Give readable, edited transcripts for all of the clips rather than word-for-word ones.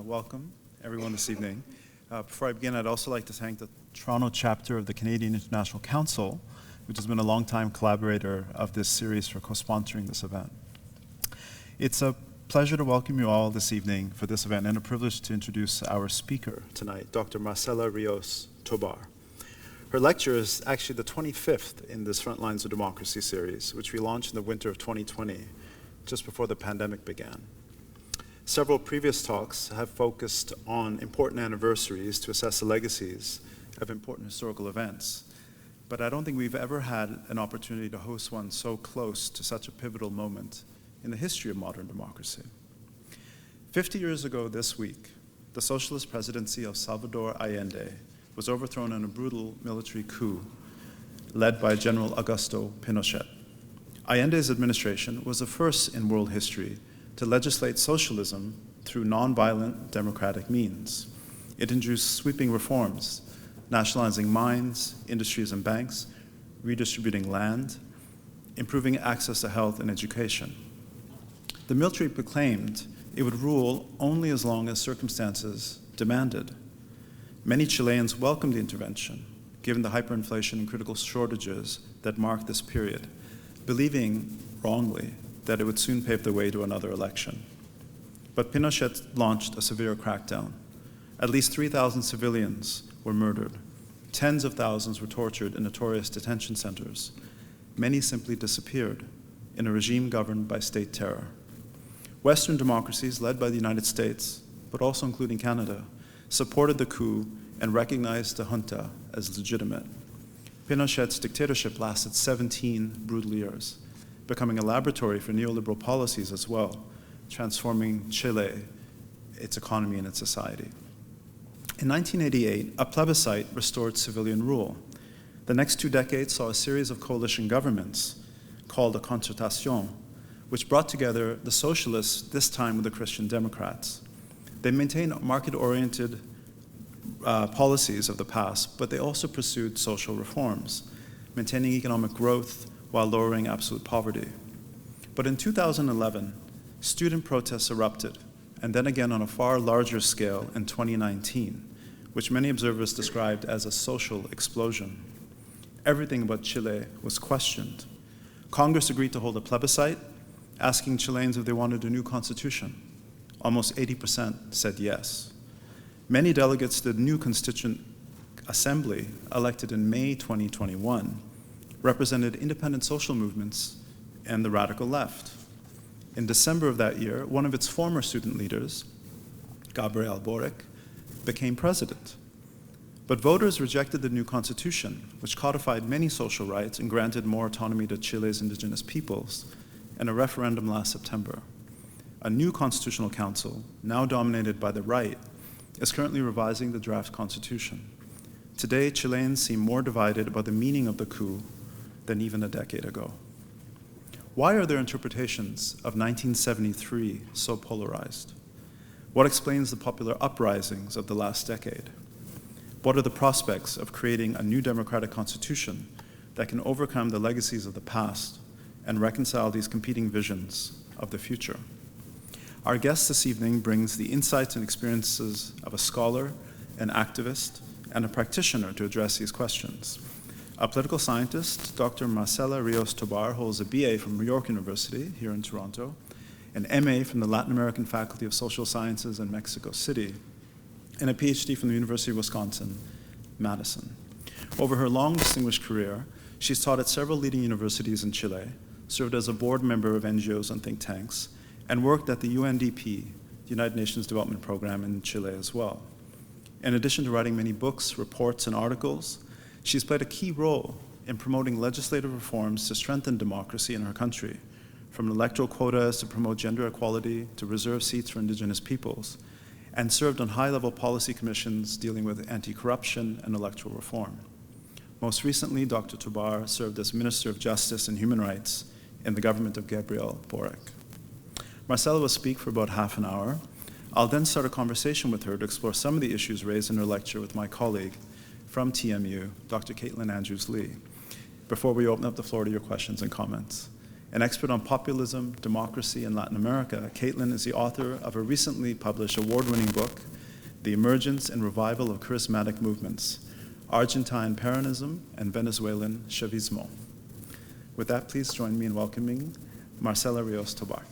Welcome, everyone, this evening. Before I begin, I'd also like to thank the Toronto chapter of the Canadian International Council, which has been a long-time collaborator of this series for co-sponsoring this event. It's a pleasure to welcome you all this evening for this event and a privilege to introduce our speaker tonight, Dr. Marcela Rios Tobar. Her lecture is actually the 25th in this Frontlines of Democracy series, which we launched in the winter of 2020, just before the pandemic began. Several previous talks have focused on important anniversaries to assess the legacies of important historical events, but I don't think we've ever had an opportunity to host one so close to such a pivotal moment in the history of modern democracy. 50 years ago this week, the socialist presidency of Salvador Allende was overthrown in a brutal military coup led by General Augusto Pinochet. Allende's administration was the first in world history to legislate socialism through nonviolent democratic means. It introduced sweeping reforms, nationalizing mines, industries, and banks, redistributing land, improving access to health and education. The military proclaimed it would rule only as long as circumstances demanded. Many Chileans welcomed the intervention, given the hyperinflation and critical shortages that marked this period, believing wrongly that it would soon pave the way to another election. But Pinochet launched a severe crackdown. At least 3,000 civilians were murdered. Tens of thousands were tortured in notorious detention centers. Many simply disappeared in a regime governed by state terror. Western democracies, led by the United States, but also including Canada, supported the coup and recognized the junta as legitimate. Pinochet's dictatorship lasted 17 brutal years, becoming a laboratory for neoliberal policies as well, transforming Chile, its economy, and its society. In 1988, a plebiscite restored civilian rule. The next 2 decades saw a series of coalition governments called a concertación, which brought together the socialists, this time with the Christian Democrats. They maintained market-oriented policies of the past, but they also pursued social reforms, maintaining economic growth while lowering absolute poverty. But in 2011, student protests erupted, and then again on a far larger scale in 2019, which many observers described as a social explosion. Everything about Chile was questioned. Congress agreed to hold a plebiscite, asking Chileans if they wanted a new constitution. Almost 80% said yes. Many delegates to the new Constituent Assembly, elected in May 2021, represented independent social movements and the radical left. In December of that year, one of its former student leaders, Gabriel Boric, became president. But voters rejected the new constitution, which codified many social rights and granted more autonomy to Chile's indigenous peoples, in a referendum last September. A new constitutional council, now dominated by the right, is currently revising the draft constitution. Today, Chileans seem more divided about the meaning of the coup than even a decade ago. Why are their interpretations of 1973 so polarized? What explains the popular uprisings of the last decade? What are the prospects of creating a new democratic constitution that can overcome the legacies of the past and reconcile these competing visions of the future? Our guest this evening brings the insights and experiences of a scholar, an activist, and a practitioner to address these questions. A political scientist, Dr. Marcela Rios Tobar holds a BA from New York University here in Toronto, an MA from the Latin American Faculty of Social Sciences in Mexico City, and a PhD from the University of Wisconsin, Madison. Over her long distinguished career, she's taught at several leading universities in Chile, served as a board member of NGOs and think tanks, and worked at the UNDP, the United Nations Development Program in Chile as well. In addition to writing many books, reports, and articles, she's played a key role in promoting legislative reforms to strengthen democracy in her country, from electoral quotas to promote gender equality to reserve seats for indigenous peoples, and served on high-level policy commissions dealing with anti-corruption and electoral reform. Most recently, Dr. Tobar served as Minister of Justice and Human Rights in the government of Gabriel Boric. Marcela will speak for about half an hour. I'll then start a conversation with her to explore some of the issues raised in her lecture with my colleague from TMU, Dr. Caitlin Andrews-Lee, before we open up the floor to your questions and comments. An expert on populism, democracy, and Latin America, Caitlin is the author of a recently published award-winning book, The Emergence and Revival of Charismatic Movements, Argentine Peronism and Venezuelan Chavismo. With that, please join me in welcoming Marcela Rios Tobar.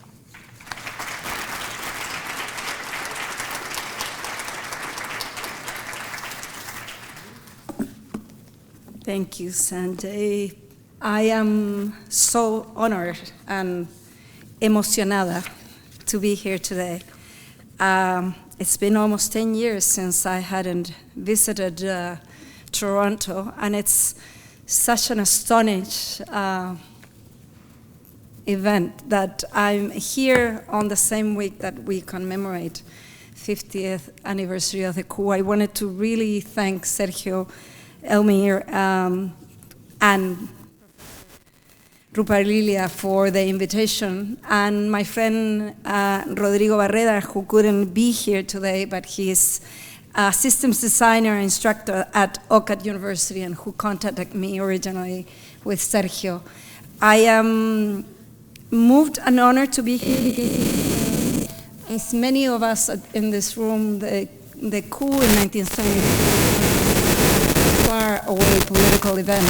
Thank you, Sanjay. I am so honored and emocionada to be here today. It's been almost 10 years since I hadn't visited Toronto, and it's such an astonishing event that I'm here on the same week that we commemorate 50th anniversary of the coup. I wanted to really thank Sergio Elmir and Ruparelia for the invitation, and my friend Rodrigo Barreda, who couldn't be here today, but he's a systems designer and instructor at OCAD University and who contacted me originally with Sergio. I am moved and honored to be here. As many of us in this room, the coup in 1973 far away political event,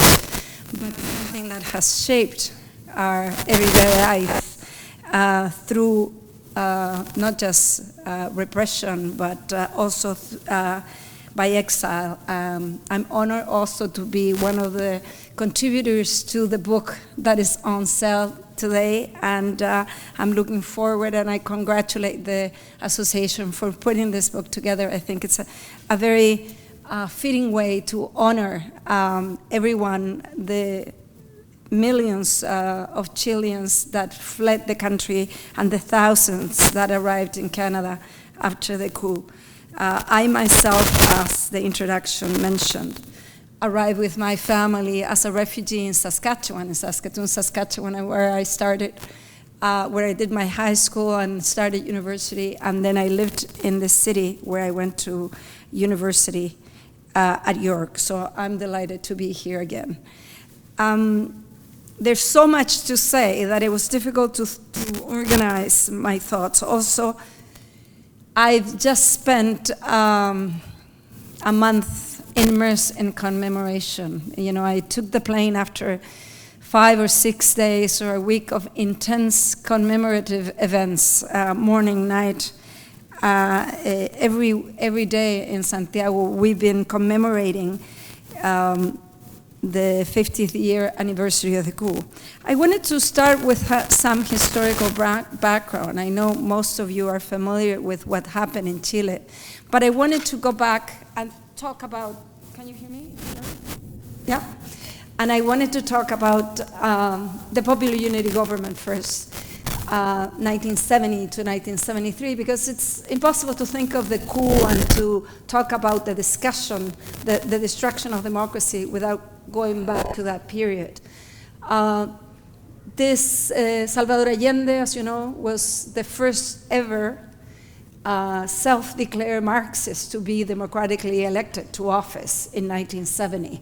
but something that has shaped our everyday life through not just repression, but also by exile. I'm honored also to be one of the contributors to the book that is on sale today, and I'm looking forward, and I congratulate the association for putting this book together. I think it's a very fitting way to honor everyone, the millions of Chileans that fled the country and the thousands that arrived in Canada after the coup. I myself, as the introduction mentioned, arrived with my family as a refugee in Saskatchewan, Saskatchewan, where I started, where I did my high school and started university, and then I lived in the city where I went to university at York. So I'm delighted to be here again. There's so much to say that it was difficult to organize my thoughts. Also, I've just spent a month immersed in commemoration. You know, I took the plane after 5 or 6 days or a week of intense commemorative events, morning, night. Every day in Santiago, we've been commemorating the 50th year anniversary of the coup. I wanted to start with some historical background. I know most of you are familiar with what happened in Chile, but I wanted to go back and talk about, can you hear me? Yeah? And I wanted to talk about the Popular Unity Government first, 1970 to 1973, because it's impossible to think of the coup and to talk about the discussion, the destruction of democracy without going back to that period. Salvador Allende, as you know, was the first ever self-declared Marxist to be democratically elected to office in 1970.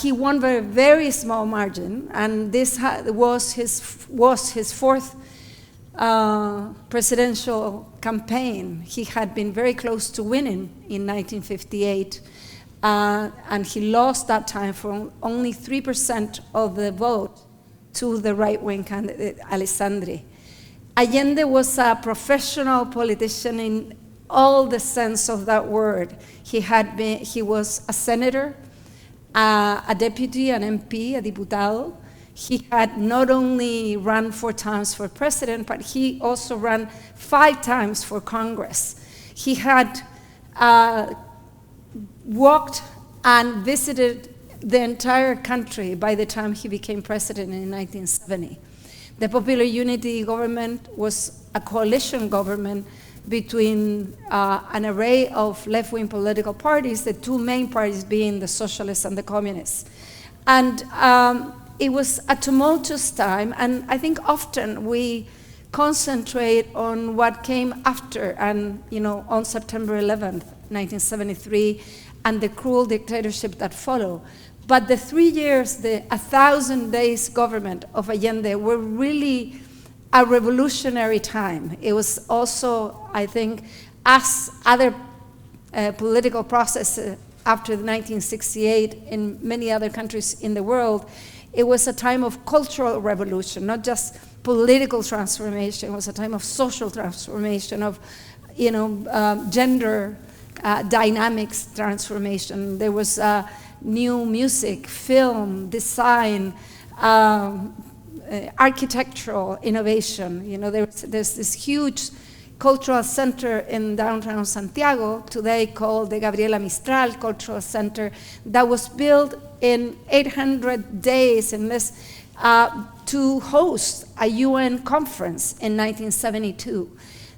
He won by a very small margin, and this was his fourth presidential campaign. He had been very close to winning in 1958, and he lost that time for only 3% of the vote to the right-wing candidate, Alessandri. Allende was a professional politician in all the sense of that word. He was a senator, a deputy, an MP, a diputado. He had not only run 4 times for president, but he also ran 5 times for Congress. He had walked and visited the entire country by the time he became president in 1970. The Popular Unity Government was a coalition government between an array of left-wing political parties, the 2 main parties being the socialists and the communists. And it was a tumultuous time, and I think often we concentrate on what came after, and on September 11th, 1973, and the cruel dictatorship that followed. But the 3 years, the 1,000 days government of Allende were really a revolutionary time. It was also, I think, as other political processes after 1968 in many other countries in the world, it was a time of cultural revolution, not just political transformation. It was a time of social transformation, of gender dynamics transformation. There was new music, film, design, architectural innovation. There's this huge cultural center in downtown Santiago, today called the Gabriela Mistral Cultural Center, that was built in 800 days in this, to host a UN conference in 1972.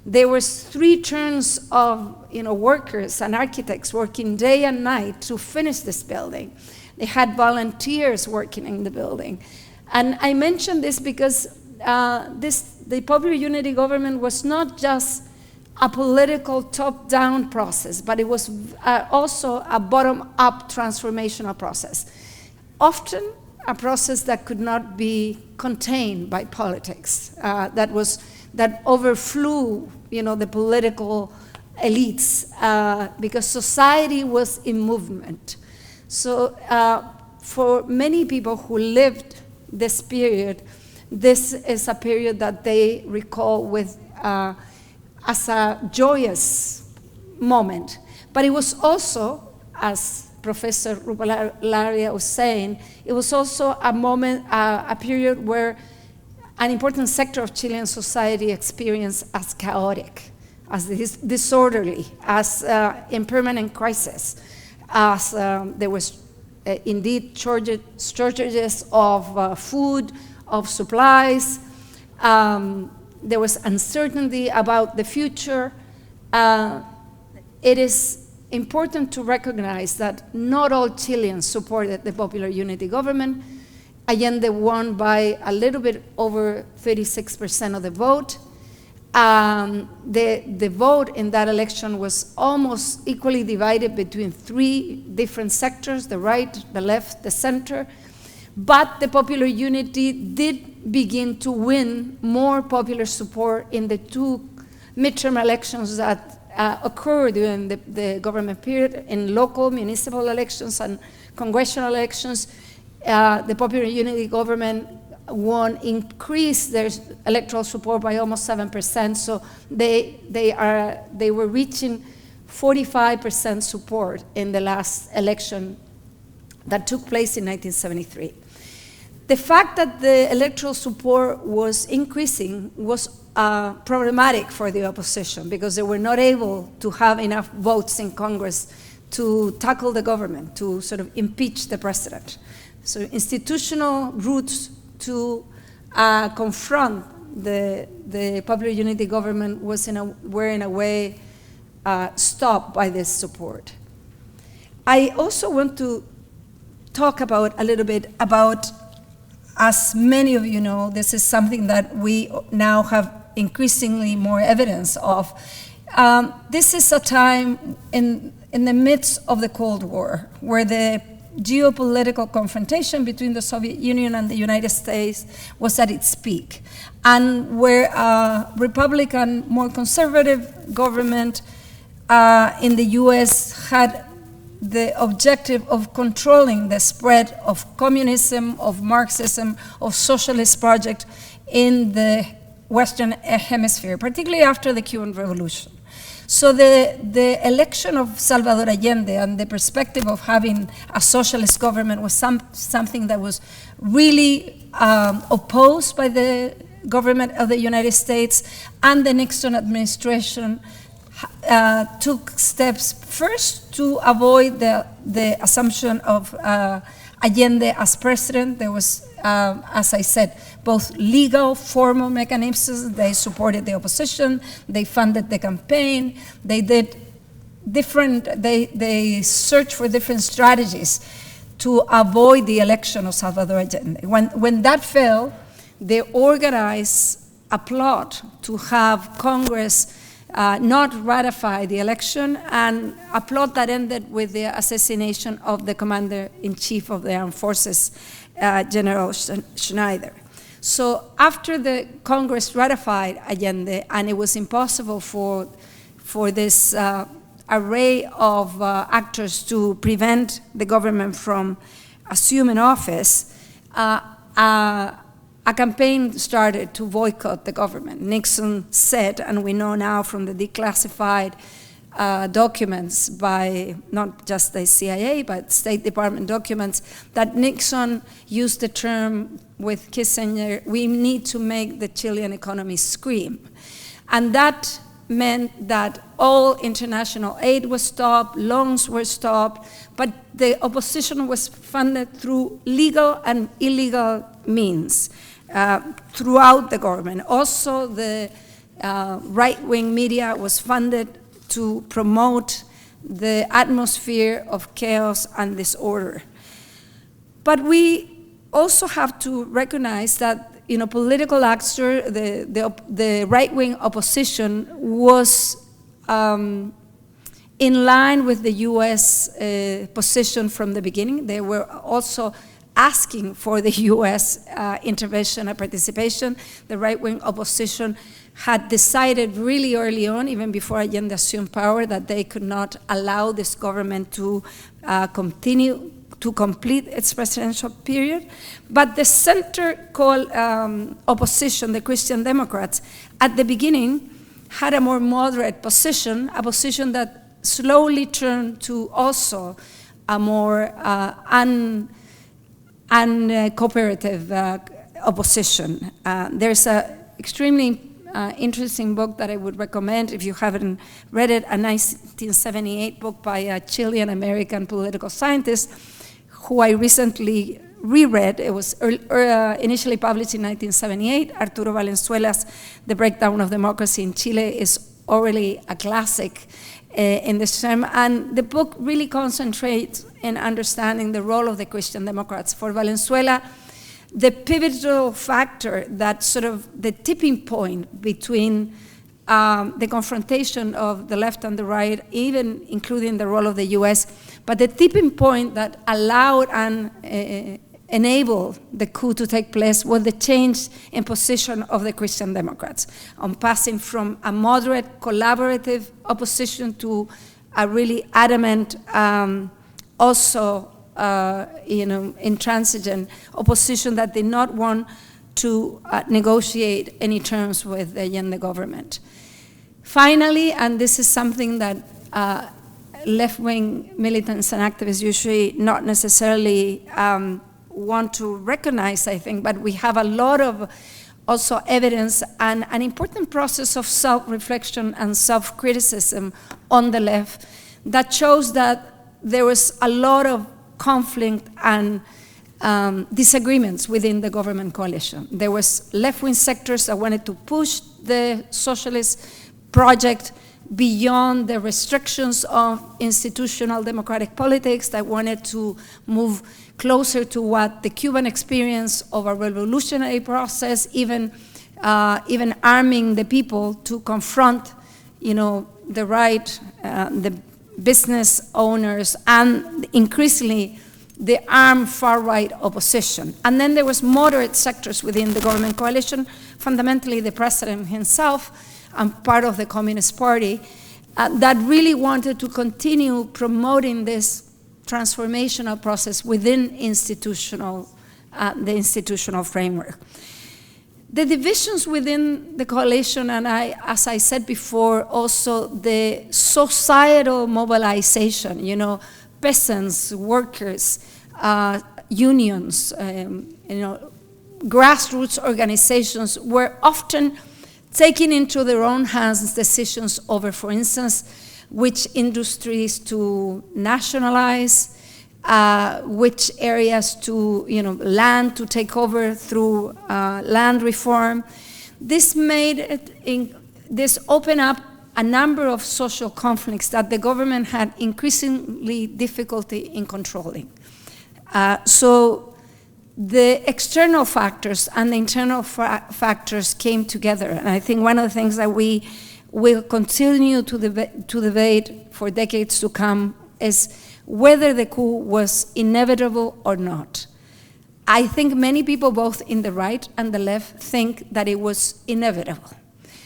There was 3 turns of workers and architects working day and night to finish this building. They had volunteers working in the building. And I mention this because the Popular Unity government was not just a political top-down process, but it was also a bottom-up transformational process. Often a process that could not be contained by politics, that overflew, the political elites, because society was in movement. So for many people who lived this period, this is a period that they recall with as a joyous moment. But it was also, as Professor Ruparelia was saying, it was also a moment, a period where an important sector of Chilean society experienced as chaotic, as disorderly, as in permanent crisis, as there was indeed shortages of food, of supplies. There was uncertainty about the future. It is important to recognize that not all Chileans supported the Popular Unity government. Allende won by a little bit over 36% of the vote. The vote in that election was almost equally divided between 3 different sectors, the right, the left, the center. But the Popular Unity did begin to win more popular support in the 2 midterm elections that occurred during the government period, in local municipal elections and congressional elections. The Popular Unity government increased their electoral support by almost 7%, so they were reaching 45% support in the last election that took place in 1973. The fact that the electoral support was increasing was problematic for the opposition, because they were not able to have enough votes in Congress to tackle the government, to sort of impeach the president. So institutional routes to confront the Popular Unity government were in a way stopped by this support. I also want to talk about a little bit about, as many of you know, this is something that we now have increasingly more evidence of. This is a time in the midst of the Cold War, where the geopolitical confrontation between the Soviet Union and the United States was at its peak, and where a Republican, more conservative government in the US had the objective of controlling the spread of communism, of Marxism, of socialist project in the Western Hemisphere, particularly after the Cuban Revolution. So the election of Salvador Allende and the perspective of having a socialist government was something that was really opposed by the government of the United States, and the Nixon administration took steps first to avoid the assumption of Allende as president. There was, as I said, both legal, formal mechanisms. They supported the opposition, they funded the campaign, they did they searched for different strategies to avoid the election of Salvador Allende. When that failed, they organized a plot to have Congress not ratify the election, and a plot that ended with the assassination of the commander-in-chief of the armed forces, General Schneider. So after the Congress ratified Allende, and it was impossible for this array of actors to prevent the government from assuming office, a campaign started to boycott the government. Nixon said, and we know now from the declassified documents by not just the CIA, but State Department documents, that Nixon used the term with Kissinger, we need to make the Chilean economy scream. And that meant that all international aid was stopped, loans were stopped, but the opposition was funded through legal and illegal means throughout the government. Also, the right-wing media was funded to promote the atmosphere of chaos and disorder. But we also have to recognize that political actor, the right-wing opposition was in line with the US position from the beginning. They were also asking for the US intervention and participation. The right-wing opposition had decided really early on, even before Allende assumed power, that they could not allow this government to continue to complete its presidential period. But the center opposition, the Christian Democrats, at the beginning had a more moderate position, a position that slowly turned to also a more uncooperative opposition. There's an extremely interesting book that I would recommend if you haven't read it, a 1978 book by a Chilean-American political scientist who I recently reread. It was initially published in 1978. Arturo Valenzuela's The Breakdown of Democracy in Chile is already a classic in this term, and the book really concentrates in understanding the role of the Christian Democrats. For Valenzuela, the pivotal factor, that sort of the tipping point between the confrontation of the left and the right, even including the role of the US, but the tipping point that allowed and enabled the coup to take place was the change in position of the Christian Democrats, on passing from a moderate, collaborative opposition to a really adamant, also intransigent opposition that did not want to negotiate any terms with the Allende government. Finally, and this is something that left-wing militants and activists usually not necessarily want to recognize, I think, but we have a lot of also evidence and an important process of self-reflection and self-criticism on the left that shows that there was a lot of conflict and disagreements within the government coalition. There was left-wing sectors that wanted to push the socialist project beyond the restrictions of institutional democratic politics, that wanted to move closer to what the Cuban experience of a revolutionary process, even arming the people to confront, the right, the business owners, and increasingly the armed far-right opposition. And then there was moderate sectors within the government coalition, fundamentally the president himself and part of the Communist Party, that really wanted to continue promoting this transformational process within the institutional framework. The divisions within the coalition, and as I said before, also the societal mobilization, peasants, workers, unions, grassroots organizations were often taking into their own hands decisions over, for instance, which industries to nationalize, which areas to, land to take over through land reform. This made it, this opened up a number of social conflicts that the government had increasingly difficulty in controlling. So the external factors and the internal factors came together. And I think one of the things that we will continue to debate for decades to come is whether the coup was inevitable or not. I think many people, both in the right and the left, think that it was inevitable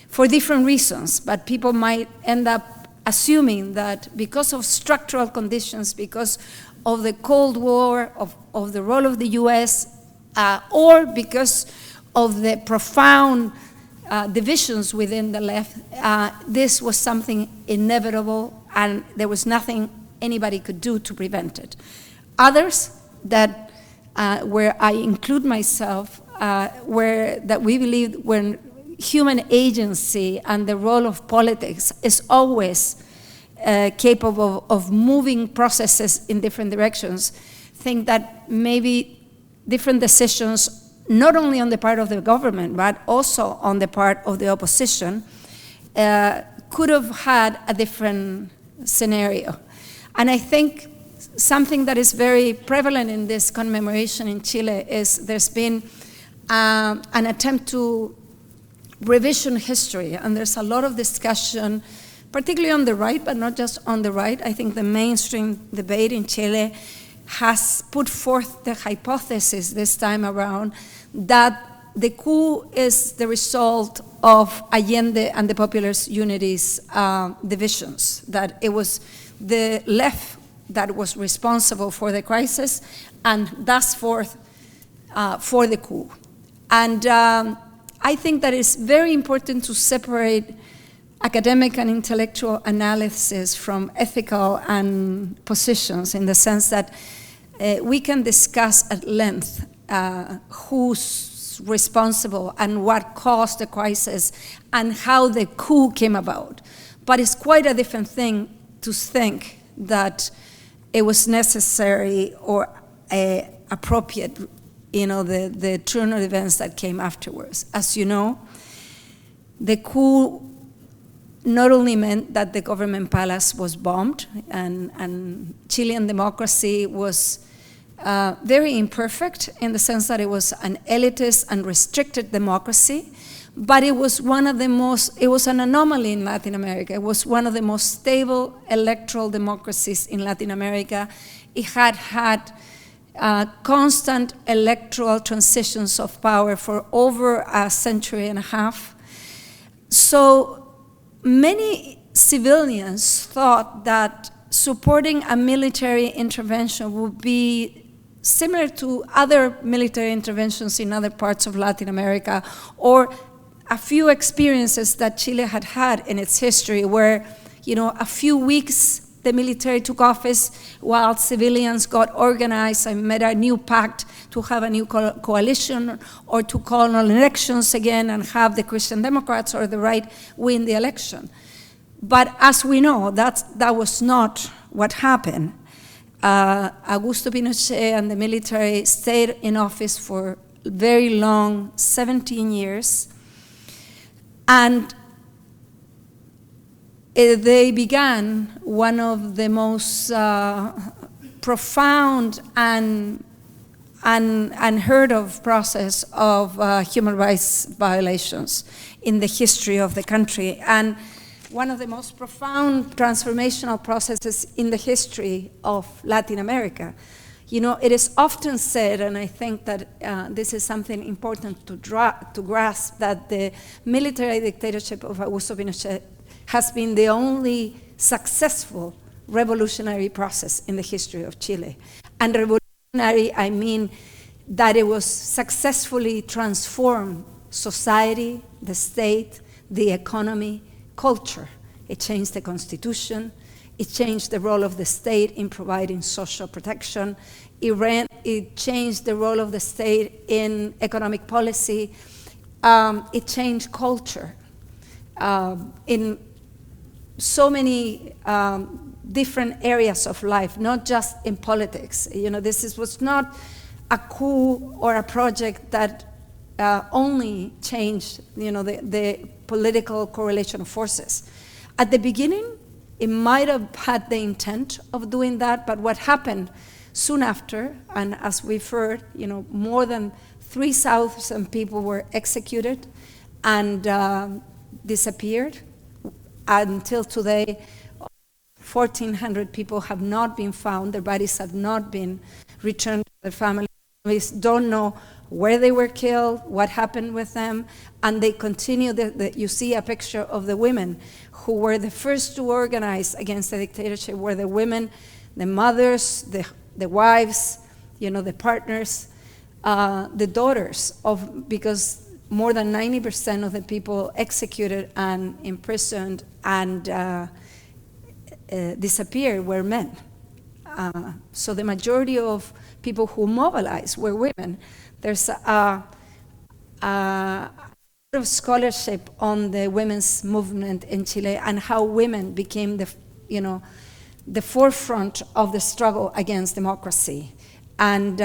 for different reasons, but people might end up assuming that because of structural conditions, because of the Cold War, of the role of the US, or because of the profound divisions within the left, this was something inevitable and there was nothing anybody could do to prevent it. Others that, where I include myself, that we believe when human agency and the role of politics is always capable of moving processes in different directions, think that maybe different decisions, not only on the part of the government, but also on the part of the opposition, could have had a different scenario. And I think something that is very prevalent in this commemoration in Chile is there's been an attempt to revision history, and there's a lot of discussion, particularly on the right, but not just on the right. I think the mainstream debate in Chile has put forth the hypothesis this time around that the coup is the result of Allende and the Popular Unity's divisions, that it was the left that was responsible for the crisis and thus forth for the coup. And I think that it's very important to separate academic and intellectual analysis from ethical and positions, in the sense that we can discuss at length who's responsible and what caused the crisis and how the coup came about. But it's quite a different thing to think that it was necessary or appropriate, the turn of events that came afterwards. As you know, the coup not only meant that the government palace was bombed and Chilean democracy was very imperfect in the sense that it was an elitist and restricted democracy, but it was it was an anomaly in Latin America. It was one of the most stable electoral democracies in Latin America. It had constant electoral transitions of power for over a century and a half. So many civilians thought that supporting a military intervention would be similar to other military interventions in other parts of Latin America, or a few experiences that Chile had had in its history where, a few weeks the military took office while civilians got organized and made a new pact to have a new coalition or to call on elections again and have the Christian Democrats or the right win the election. But as we know, that was not what happened. Augusto Pinochet and the military stayed in office for very long, 17 years, and they began one of the most profound and unheard of process of human rights violations in the history of the country, and one of the most profound transformational processes in the history of Latin America. It is often said, and I think that this is something important to grasp, that the military dictatorship of Augusto Pinochet has been the only successful revolutionary process in the history of Chile. And revolutionary, I mean that it was successfully transformed society, the state, the economy, culture. It changed the constitution. It changed the role of the state in providing social protection. It changed the role of the state in economic policy. It changed culture in so many different areas of life, not just in politics. This was not a coup or a project that only changed, the political correlation of forces. At the beginning, it might have had the intent of doing that, but what happened soon after, and as we've heard, more than 3,000 people were executed and disappeared until today, 1,400 people have not been found. Their bodies have not been returned to their families. Families don't know where they were killed, what happened with them, and they continue. You see a picture of the women who were the first to organize against the dictatorship, were the women, the mothers, the wives, the partners, the daughters because more than 90% of the people executed and imprisoned and disappeared were men. So the majority of people who mobilized were women. There's a lot of scholarship on the women's movement in Chile and how women became the forefront of the struggle against democracy. And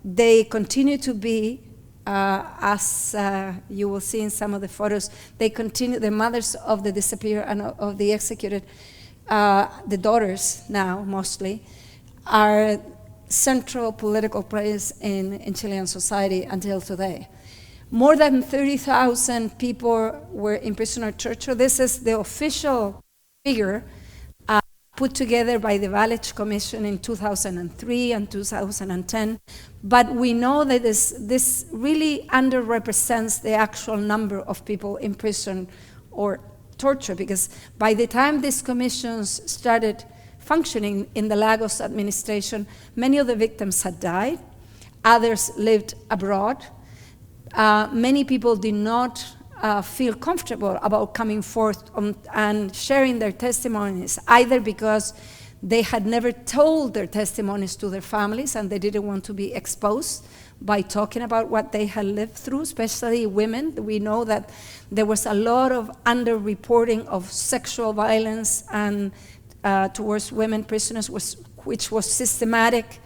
they continue to be, as you will see in some of the photos, the mothers of the disappeared and of the executed, the daughters now mostly, are central political players in Chilean society until today. More than 30,000 people were imprisoned or tortured. This is the official figure put together by the Valech Commission in 2003 and 2010. But we know that this really underrepresents the actual number of people imprisoned or tortured, because by the time these commissions started functioning in the Lagos administration, many of the victims had died. Others lived abroad. Many people did not feel comfortable about coming forth and sharing their testimonies, either because they had never told their testimonies to their families and they didn't want to be exposed by talking about what they had lived through, especially women. We know that there was a lot of underreporting of sexual violence and towards women prisoners, which was systematic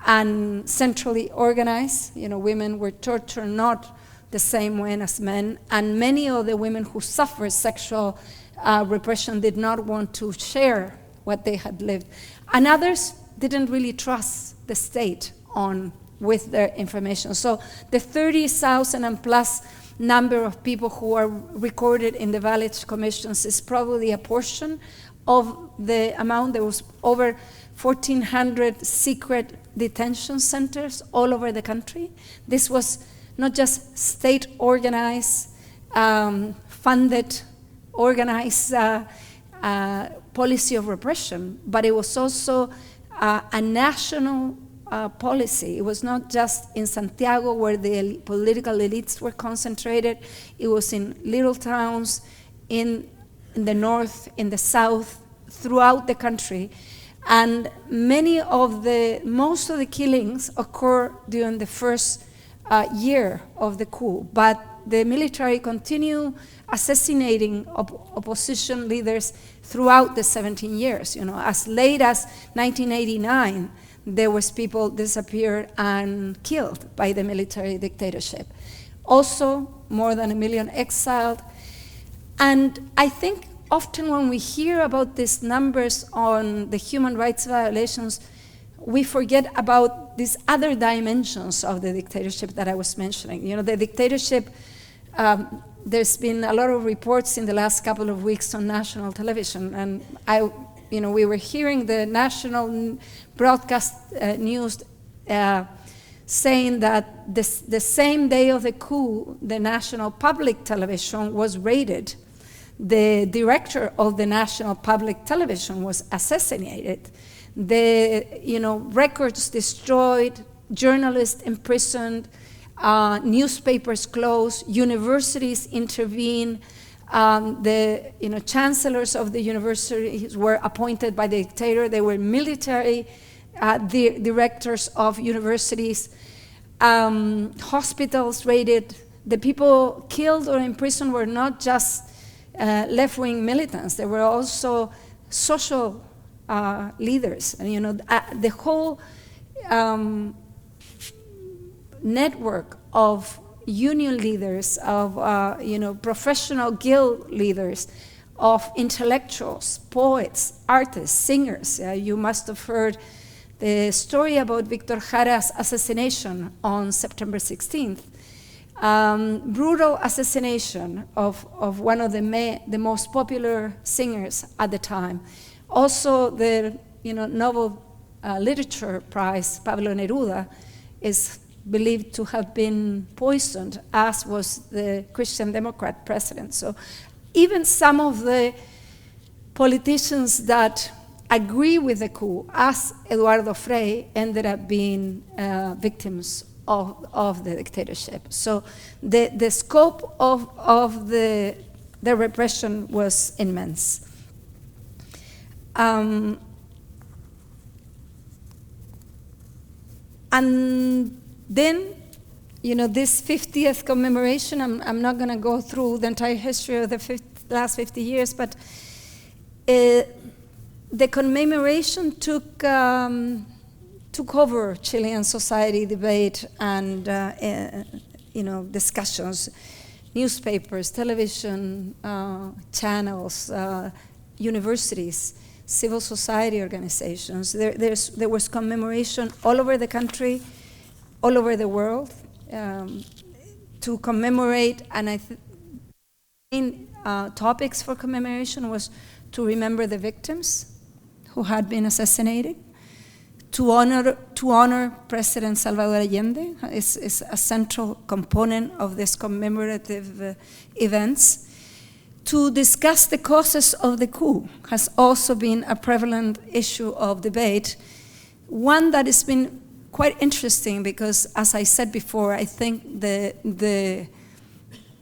and centrally organized. Women were tortured not the same way as men, and many of the women who suffered sexual repression did not want to share what they had lived. And others didn't really trust the state with their information. So the 30,000 and plus number of people who are recorded in the Valech commissions is probably a portion of the amount. There was over 1,400 secret detention centers all over the country. This was not just state-organized, funded, organized policy of repression, but it was also a national policy. It was not just in Santiago where the political elites were concentrated. It was in little towns in the north, in the south, throughout the country. And most of the killings occurred during the first year of the coup, but the military continued assassinating opposition leaders throughout the 17 years. As late as 1989, there was people disappeared and killed by the military dictatorship. Also, more than 1 million exiled. And I think often when we hear about these numbers on the human rights violations, we forget about these other dimensions of the dictatorship that I was mentioning. The dictatorship, there's been a lot of reports in the last couple of weeks on national television, and we were hearing the national broadcast news saying that the same day of the coup, the national public television was raided. The director of the national public television was assassinated. Records destroyed, journalists imprisoned, newspapers closed, universities intervened. The chancellors of the universities were appointed by the dictator. They were military directors of universities. Hospitals raided. The people killed or imprisoned were not just left-wing militants. There were also social leaders. And, the whole network of union leaders, of professional guild leaders, of intellectuals, poets, artists, singers. You must have heard the story about Victor Jara's assassination on September 16th. brutal assassination of one of the most popular singers at the time. Also, the Nobel Literature Prize, Pablo Neruda, is believed to have been poisoned, as was the Christian Democrat president. So even some of the politicians that agree with the coup, as Eduardo Frei, ended up being victims of the dictatorship. So the scope of the repression was immense. And then, this 50th commemoration, I'm not going to go through the entire history of the last 50 years, but the commemoration took over Chilean society, debate, and discussions, newspapers, television channels, universities, civil society organizations. There was commemoration all over the country, all over the world, to commemorate, and main topics for commemoration was to remember the victims who had been assassinated, to honor President Salvador Allende is a central component of this commemorative events. To discuss the causes of the coup has also been a prevalent issue of debate, one that has been quite interesting because, as I said before, I think the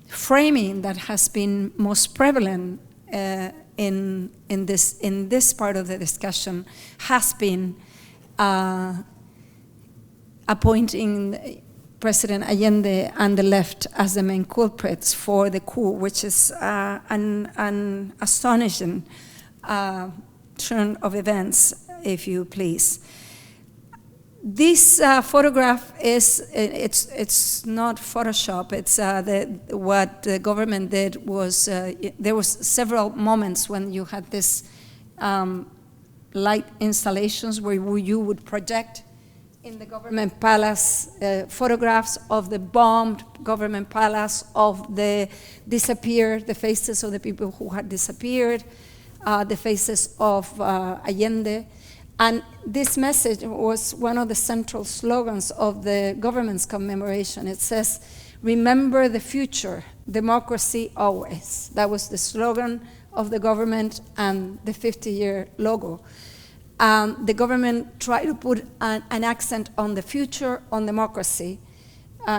framing that has been most prevalent in this part of the discussion has been appointing President Allende and the left as the main culprits for the coup, which is an astonishing turn of events, if you please. This photograph it's not Photoshop. It's what the government did was there was several moments when you had this light installations where you would project in the government palace photographs of the bombed government palace, of the faces of the people who had disappeared, the faces of Allende. And this message was one of the central slogans of the government's commemoration. It says, "Remember the future, democracy always." That was the slogan of the government and the 50-year logo. The government tried to put an accent on the future, on democracy,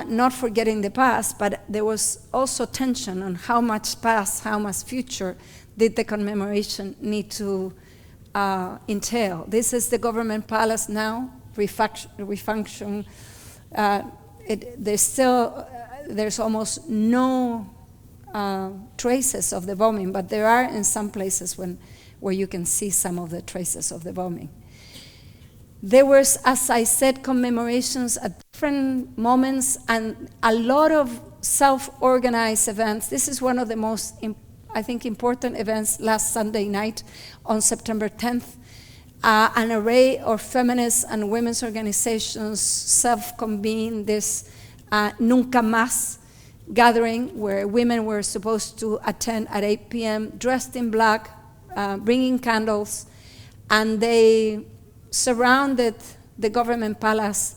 not forgetting the past, but there was also tension on how much past, how much future did the commemoration need to entail. This is the government palace now, refunction. There's almost no traces of the bombing, but there are in some places where you can see some of the traces of the bombing. There was, as I said, commemorations at different moments and a lot of self-organized events. This is one of the most, I think, important events last Sunday night on September 10th. An array of feminist and women's organizations self-convened this Nunca Más gathering where women were supposed to attend at 8 p.m. dressed in black, bringing candles, and they surrounded the government palace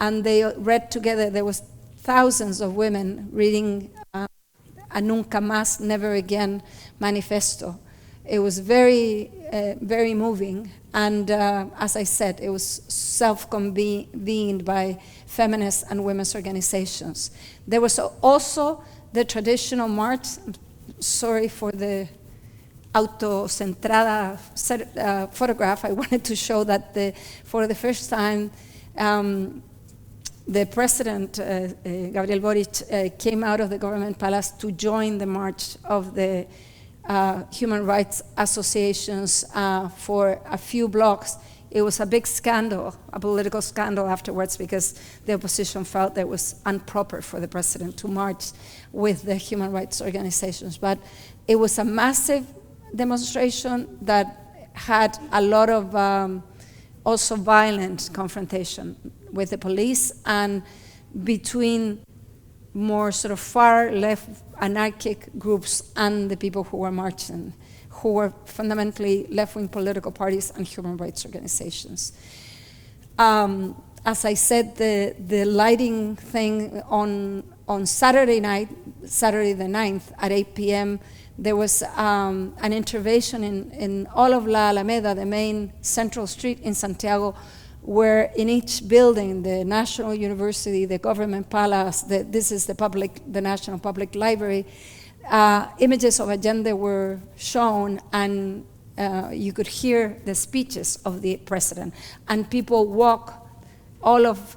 and they read together. There was thousands of women reading a Nunca Más, Never Again manifesto. It was very, very moving. And as I said, it was self-convened by feminist and women's organizations. There was also the traditional march. Sorry for the autocentrada photograph. I wanted to show that for the first time, the president, Gabriel Boric, came out of the government palace to join the march of the human rights associations for a few blocks. It was a big scandal, a political scandal afterwards, because the opposition felt that it was improper for the president to march with the human rights organizations. But it was a massive demonstration that had a lot of also violent confrontation with the police and between more sort of far left anarchic groups and the people who were marching, who were fundamentally left-wing political parties and human rights organizations. As I said, the lighting thing on Saturday night, Saturday the 9th at 8 p.m., there was an intervention in all of La Alameda, the main central street in Santiago, where in each building, the National University, the Government Palace, this is the National Public Library, images of Allende were shown, and you could hear the speeches of the president. And people walk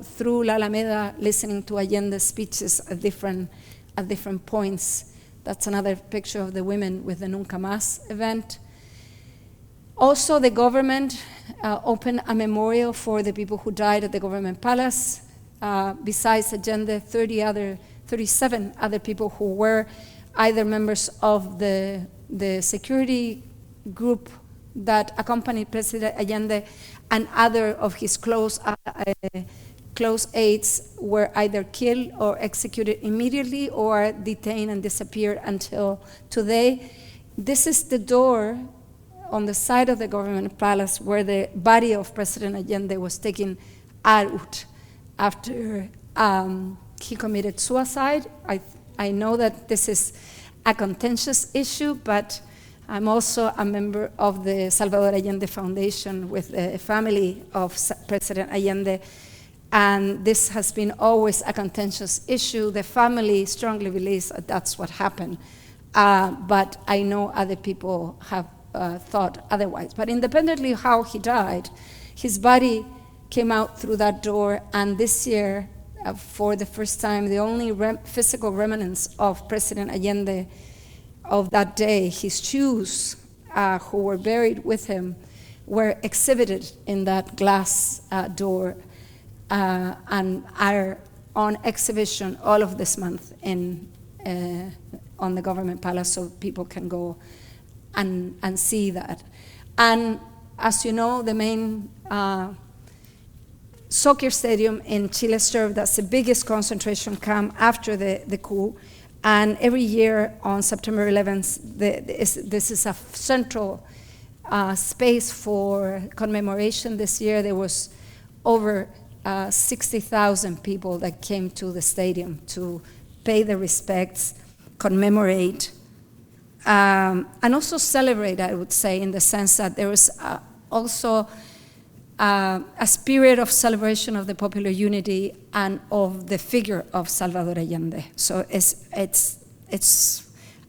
through La Alameda listening to Allende's speeches at different points. That's another picture of the women with the Nunca Más event. Also, the government opened a memorial for the people who died at the Government Palace. Besides Allende, 37 other people who were either members of the security group that accompanied President Allende and other of his close aides were either killed or executed immediately or detained and disappeared until today. This is the door on the side of the Government Palace where the body of President Allende was taken out after he committed suicide. I know that this is a contentious issue, but I'm also a member of the Salvador Allende Foundation with the family of President Allende, and this has been always a contentious issue. The family strongly believes that that's what happened, but I know other people have thought otherwise. But independently of how he died, his body came out through that door, and this year, for the first time, the only physical remnants of President Allende of that day, his shoes, who were buried with him, were exhibited in that glass door and are on exhibition all of this month on the Government Palace, so people can go and see that. And as you know, the main soccer stadium in Chile served as the biggest concentration camp after the coup. And every year on September 11th, this is a central space for commemoration. This year there was over 60,000 people that came to the stadium to pay their respects, commemorate, and also celebrate, I would say, in the sense that there was also a spirit of celebration of the popular unity and of the figure of Salvador Allende. So it's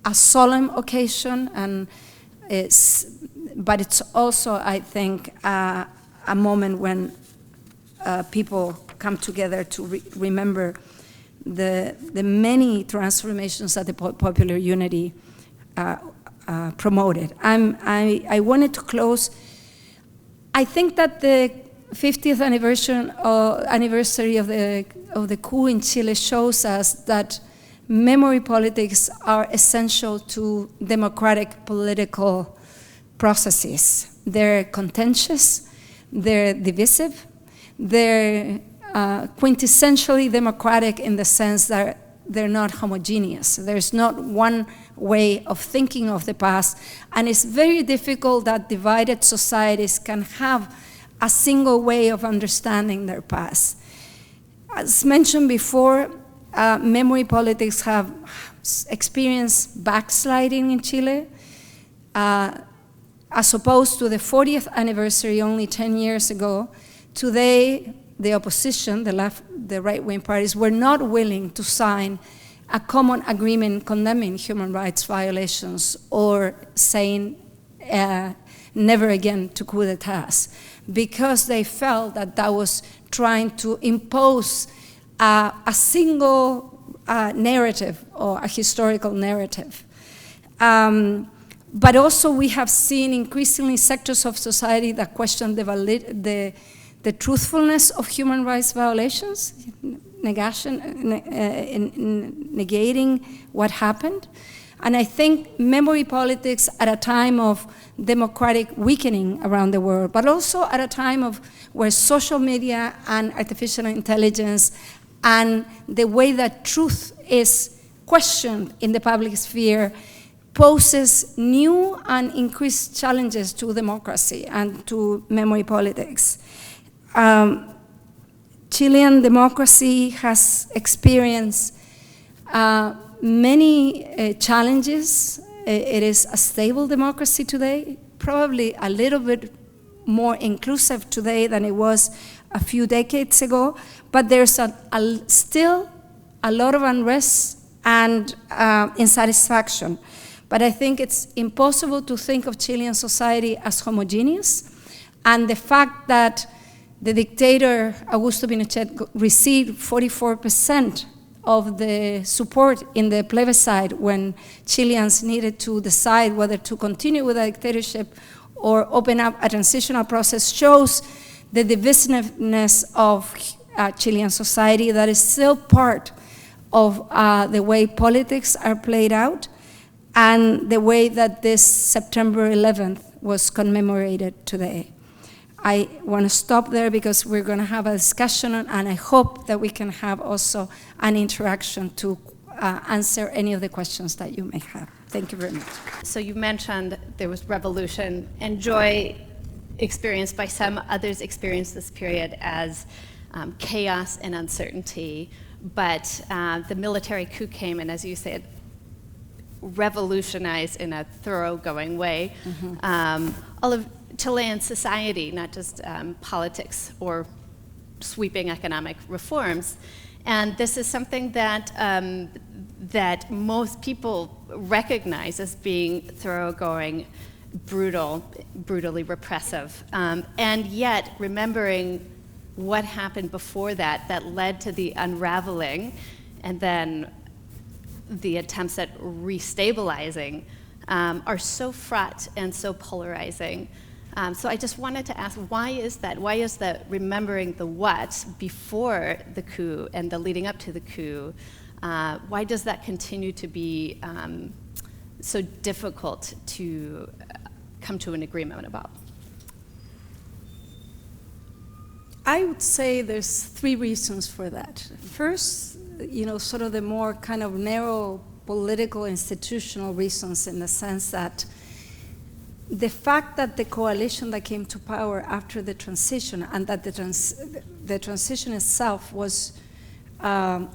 a solemn occasion, but it's also, I think, a moment when people come together to remember the many transformations that the popular unity promoted. I wanted to close. I think that the 50th anniversary of the coup in Chile shows us that memory politics are essential to democratic political processes. They're contentious, they're divisive, they're quintessentially democratic in the sense that they're not homogeneous. There's not one way of thinking of the past, and it's very difficult that divided societies can have a single way of understanding their past. As mentioned before, memory politics have experienced backsliding in Chile. As opposed to the 40th anniversary only 10 years ago, today the opposition, the right-wing parties, were not willing to sign a common agreement condemning human rights violations or saying never again to coup d'etats, because they felt that that was trying to impose a single narrative or a historical narrative. But also we have seen increasingly sectors of society that question the truthfulness of human rights violations, negating what happened. And I think memory politics at a time of democratic weakening around the world, but also at a time of where social media and artificial intelligence and the way that truth is questioned in the public sphere poses new and increased challenges to democracy and to memory politics. Chilean democracy has experienced many challenges. It is a stable democracy today, probably a little bit more inclusive today than it was a few decades ago, but there's still a lot of unrest and insatisfaction. But I think it's impossible to think of Chilean society as homogeneous, and the fact that the dictator Augusto Pinochet received 44% of the support in the plebiscite when Chileans needed to decide whether to continue with the dictatorship or open up a transitional process shows the divisiveness of Chilean society that is still part of the way politics are played out and the way that this September 11th was commemorated today. I want to stop there because we're going to have a discussion, and I hope that we can have also an interaction to answer any of the questions that you may have. Thank you very much. So you mentioned there was revolution and joy experienced by some, others experienced this period as chaos and uncertainty, but the military coup came and, as you said, revolutionized in a thoroughgoing way all of Chilean society, not just politics or sweeping economic reforms. And this is something that that most people recognize as being thoroughgoing, brutally repressive. And yet, remembering what happened before that, that led to the unraveling, and then the attempts at restabilizing are so fraught and so polarizing. So I just wanted to ask, why is that? Why is that remembering the what before the coup and the leading up to the coup, why does that continue to be so difficult to come to an agreement about? I would say there's three reasons for that. First, sort of the more kind of narrow political institutional reasons, in the sense that the fact that the coalition that came to power after the transition, and that the transition itself was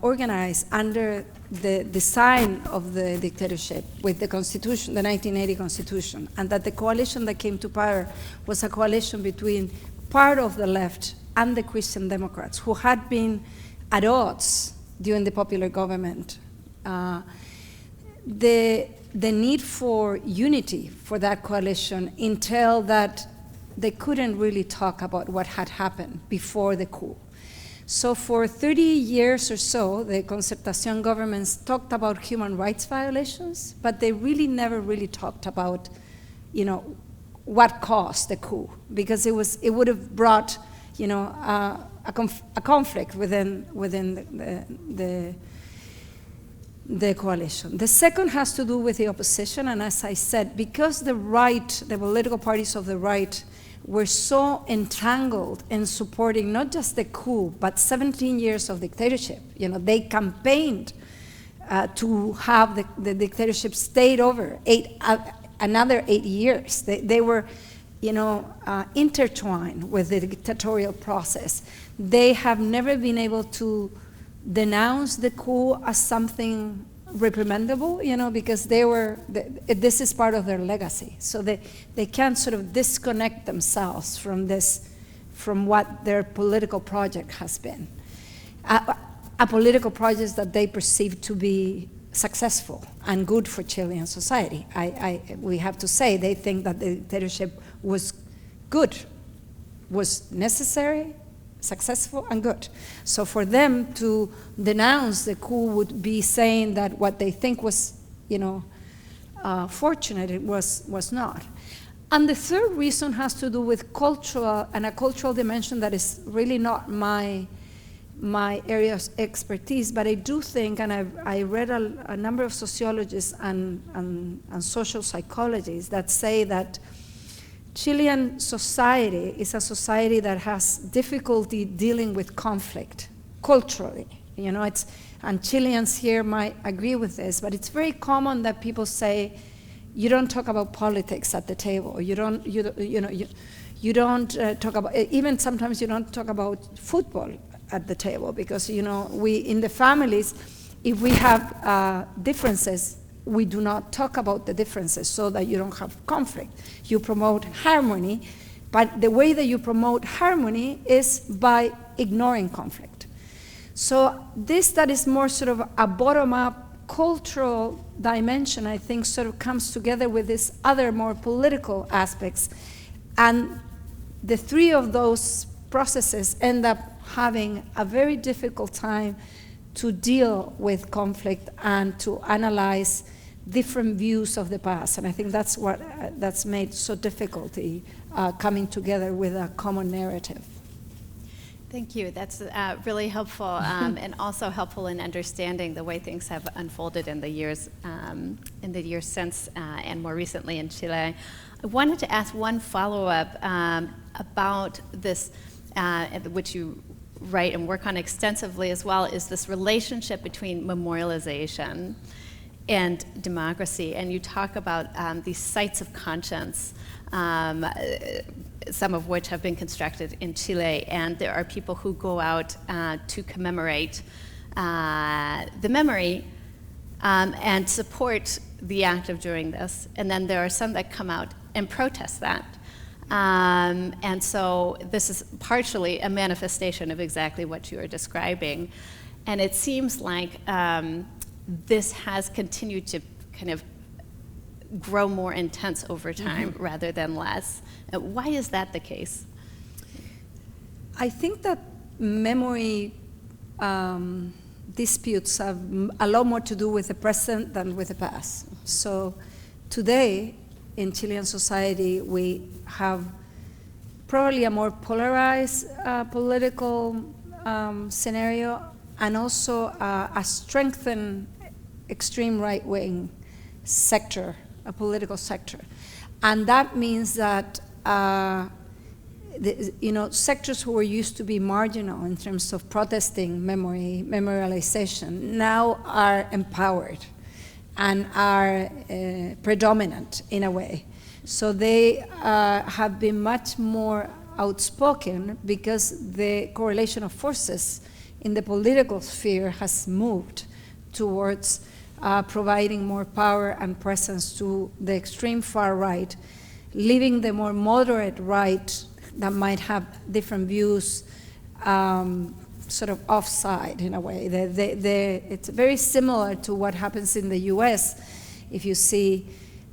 organized under the design of the dictatorship with the constitution, the 1980 constitution, and that the coalition that came to power was a coalition between part of the left and the Christian Democrats, who had been at odds during the popular government. The need for unity for that coalition entailed that they couldn't really talk about what had happened before the coup. So for 30 years or so, the Concertación governments talked about human rights violations, but they really never really talked about, what caused the coup, because it would have brought, a conflict within the coalition. The second has to do with the opposition, and as I said, because the political parties of the right were so entangled in supporting not just the coup, but 17 years of dictatorship. They campaigned to have the dictatorship stayed over another 8 years. They were, intertwined with the dictatorial process. They have never been able to denounce the coup as something reprimandable, because this is part of their legacy. So they can't sort of disconnect themselves from what their political project has been. A political project that they perceive to be successful and good for Chilean society. We have to say, they think that the dictatorship was good, was necessary, successful, and good. So for them to denounce the coup would be saying that what they think was, fortunate, it was not. And the third reason has to do with a cultural dimension that is really not my area of expertise, but I do think, and I read a number of sociologists and social psychologists that say that Chilean society is a society that has difficulty dealing with conflict culturally, You know, and Chileans here might agree with this, but it's very common that people say, you don't talk about politics at the table. You don't talk about, even sometimes you don't talk about football at the table, because, you know, we, in the families, if we have differences, we do not talk about the differences so that you don't have conflict. You promote harmony, but the way that you promote harmony is by ignoring conflict. So this, that is more sort of a bottom-up cultural dimension, I think, sort of comes together with these other more political aspects. And the three of those processes end up having a very difficult time to deal with conflict and to analyze different views of the past. And I think that's what that's made so difficulty coming together with a common narrative. Thank you. That's really helpful, and also helpful in understanding the way things have unfolded in the years since, and more recently in Chile. I wanted to ask one follow-up about this, which you write and work on extensively as well, is this relationship between memorialization and democracy. And you talk about these sites of conscience, some of which have been constructed in Chile, and there are people who go out to commemorate the memory and support the act of doing this. And then there are some that come out and protest that. And so this is partially a manifestation of exactly what you are describing. And it seems like this has continued to kind of grow more intense over time rather than less. Why is that the case? I think that memory disputes have a lot more to do with the present than with the past. So today, in Chilean society, we have probably a more polarized political scenario, and also a strengthened extreme right-wing sector, a political sector. And that means that sectors who were used to be marginal in terms of protesting memory, memorialization, now are empowered and are predominant in a way. So they have been much more outspoken because the correlation of forces in the political sphere has moved towards providing more power and presence to the extreme far right, leaving the more moderate right that might have different views sort of offside in a way. It's very similar to what happens in the US. If you see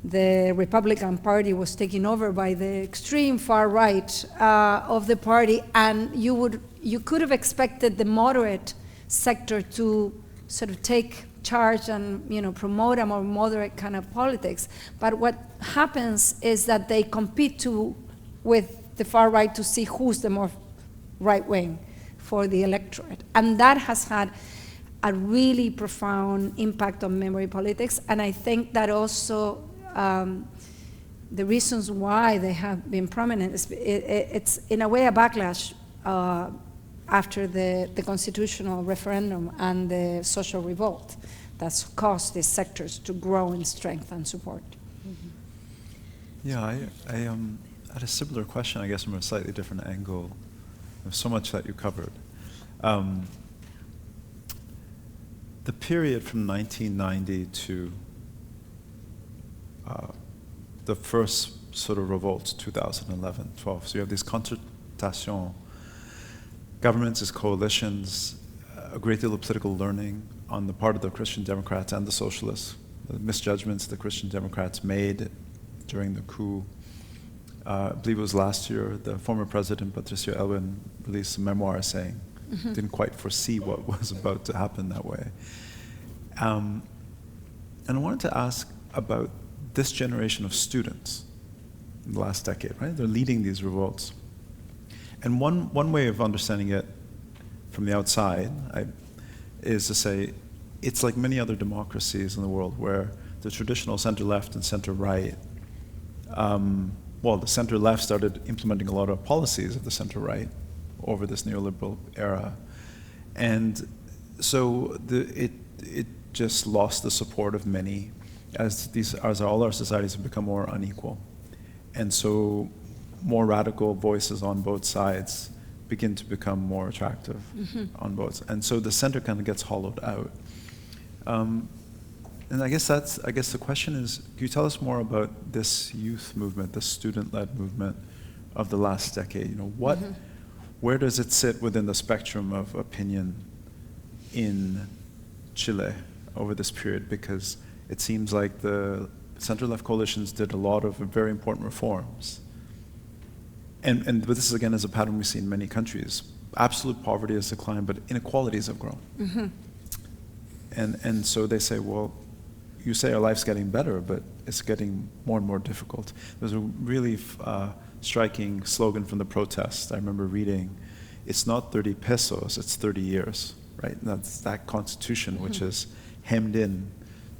the Republican Party was taken over by the extreme far right of the party, and you could have expected the moderate sector to sort of take charge and promote a more moderate kind of politics. But what happens is that they compete with the far right to see who's the more right wing for the electorate. And that has had a really profound impact on memory politics. And I think that also the reasons why they have been prominent is it's in a way a backlash after the constitutional referendum and the social revolt that's caused these sectors to grow in strength and support. Yeah, I had a similar question, I guess, from a slightly different angle. There's so much that you covered. The period from 1990 to the first sort of revolt, 2011, 12. So you have these concertation governments as coalitions, a great deal of political learning on the part of the Christian Democrats and the socialists, the misjudgments the Christian Democrats made during the coup. I believe it was last year, the former president, Patricio Elwin, released a memoir saying didn't quite foresee what was about to happen that way. And I wanted to ask about this generation of students in the last decade, right? They're leading these revolts. And one way of understanding it from the outside is to say, it's like many other democracies in the world where the traditional center-left and center-right, the center-left started implementing a lot of policies of the center-right over this neoliberal era. And So it just lost the support of many as all our societies have become more unequal. And so more radical voices on both sides begin to become more attractive on both. And so the center kind of gets hollowed out. And I guess the question is, can you tell us more about this youth movement, this student-led movement of the last decade? You know, where does it sit within the spectrum of opinion in Chile over this period? Because it seems like the center-left coalitions did a lot of very important reforms. But this is, again, is a pattern we see in many countries. Absolute poverty has declined, but inequalities have grown. And so they say, well, you say our life's getting better, but it's getting more and more difficult. There's a really striking slogan from the protest I remember reading. It's not 30 pesos, it's 30 years, right? And that's that constitution which has hemmed in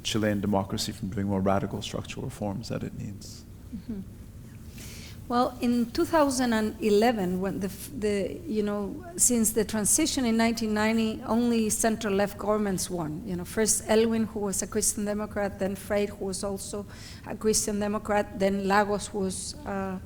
Chilean democracy from doing more radical structural reforms that it needs. Well, in 2011, when since the transition in 1990, only center-left governments won. You know, first Elwin, who was a Christian Democrat, then Frei, who was also a Christian Democrat, then Lagos, who was a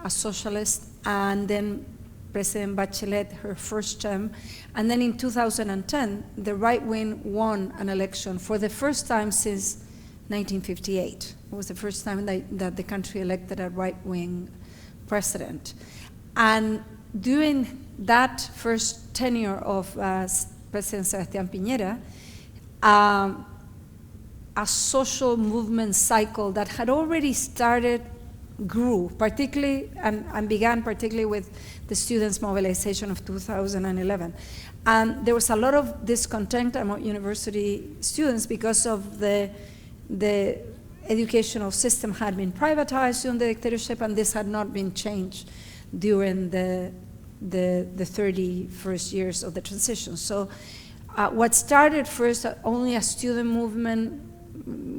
socialist, and then President Bachelet, her first term. And then in 2010, the right wing won an election for the first time since 1958. It was the first time that the country elected a right-wing president. And during that first tenure of President Sebastián Piñera, a social movement cycle that had already started grew, particularly, and began particularly with the students' mobilization of 2011. And there was a lot of discontent among university students because of the educational system had been privatized during the dictatorship, and this had not been changed during the 31st years of the transition. So what started first only a student movement